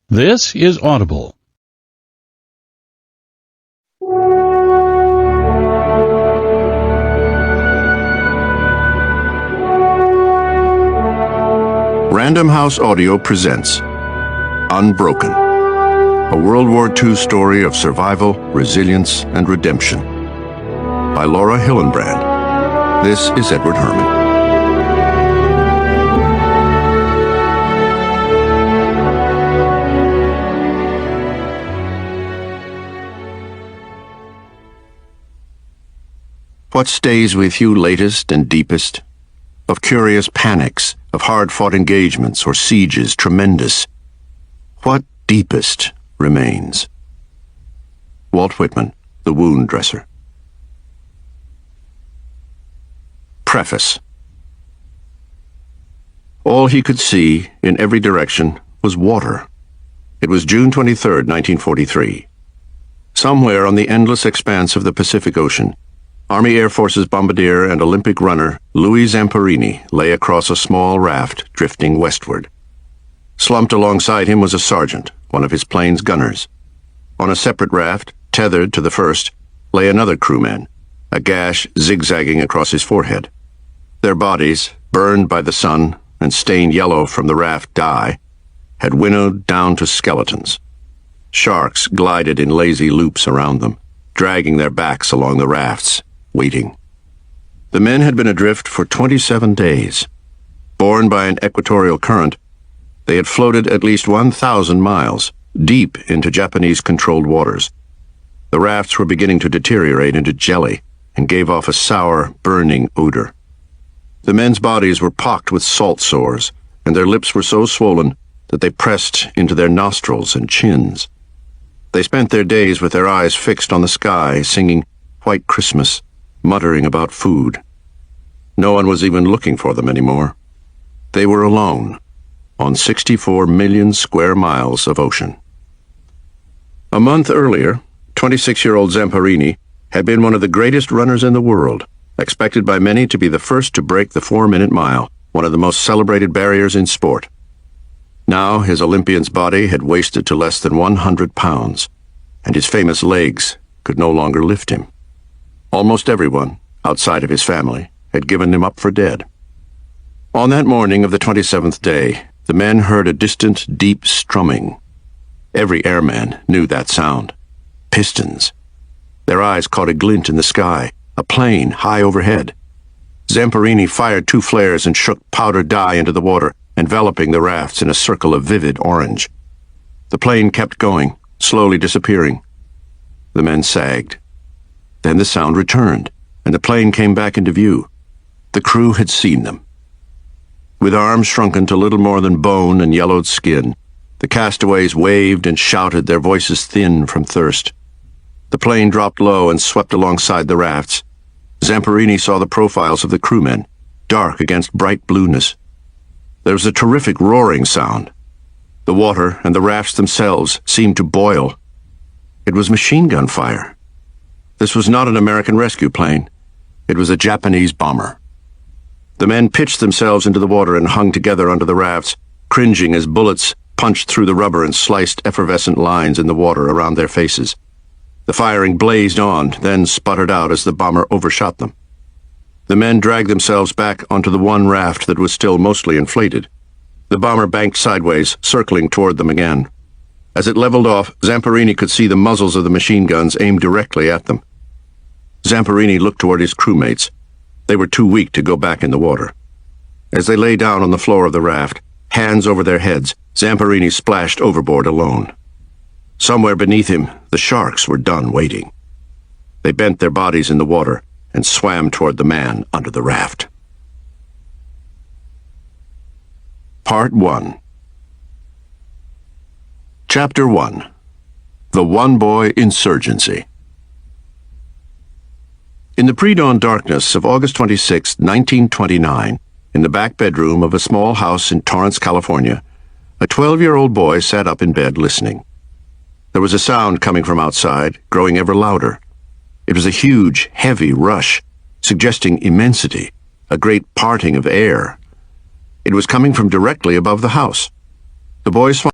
This is Audible. Random House Audio presents Unbroken, a World War II story of survival, resilience, and redemption. By Laura Hillenbrand. This is Edward Herman. What stays with you latest and deepest? Of curious panics, of hard-fought engagements or sieges tremendous. What deepest remains? Walt Whitman, The Wound Dresser. Preface. All he could see, in every direction, was water. It was June 23, 1943. Somewhere on the endless expanse of the Pacific Ocean, Army Air Forces bombardier and Olympic runner Louis Zamperini lay across a small raft drifting westward. Slumped alongside him was a sergeant, one of his plane's gunners. On a separate raft, tethered to the first, lay another crewman, a gash zigzagging across his forehead. Their bodies, burned by the sun and stained yellow from the raft dye, had winnowed down to skeletons. Sharks glided in lazy loops around them, dragging their backs along the rafts, waiting. The men had been adrift for 27 days. Borne by an equatorial current, they had floated at least 1,000 miles, deep into Japanese-controlled waters. The rafts were beginning to deteriorate into jelly and gave off a sour, burning odor. The men's bodies were pocked with salt sores, and their lips were so swollen that they pressed into their nostrils and chins. They spent their days with their eyes fixed on the sky, singing White Christmas, muttering about food. No one was even looking for them anymore. They were alone, on 64 million square miles of ocean. A month earlier, 26-year-old Zamperini had been one of the greatest runners in the world, expected by many to be the first to break the 4-minute mile, one of the most celebrated barriers in sport. Now his Olympian's body had wasted to less than 100 pounds, and his famous legs could no longer lift him. Almost everyone, outside of his family, had given him up for dead. On that morning of the 27th day, the men heard a distant, deep strumming. Every airman knew that sound. Pistons. Their eyes caught a glint in the sky, a plane high overhead. Zamperini fired 2 flares and shook powder dye into the water, enveloping the rafts in a circle of vivid orange. The plane kept going, slowly disappearing. The men sagged. Then the sound returned, and the plane came back into view. The crew had seen them. With arms shrunken to little more than bone and yellowed skin, the castaways waved and shouted, their voices thin from thirst. The plane dropped low and swept alongside the rafts. Zamperini saw the profiles of the crewmen, dark against bright blueness. There was a terrific roaring sound. The water and the rafts themselves seemed to boil. It was machine gun fire. This was not an American rescue plane. It was a Japanese bomber. The men pitched themselves into the water and hung together under the rafts, cringing as bullets punched through the rubber and sliced effervescent lines in the water around their faces. The firing blazed on, then sputtered out as the bomber overshot them. The men dragged themselves back onto the one raft that was still mostly inflated. The bomber banked sideways, circling toward them again. As it leveled off, Zamperini could see the muzzles of the machine guns aimed directly at them. Zamperini looked toward his crewmates. They were too weak to go back in the water. As they lay down on the floor of the raft, hands over their heads, Zamperini splashed overboard alone. Somewhere beneath him, the sharks were done waiting. They bent their bodies in the water and swam toward the man under the raft. Part 1. Chapter 1. The One-Boy Insurgency. In the pre-dawn darkness of August 26, 1929, in the back bedroom of a small house in Torrance, California, a 12-year-old boy sat up in bed listening. There was a sound coming from outside, growing ever louder. It was a huge, heavy rush, suggesting immensity, a great parting of air. It was coming from directly above the house. The boy swung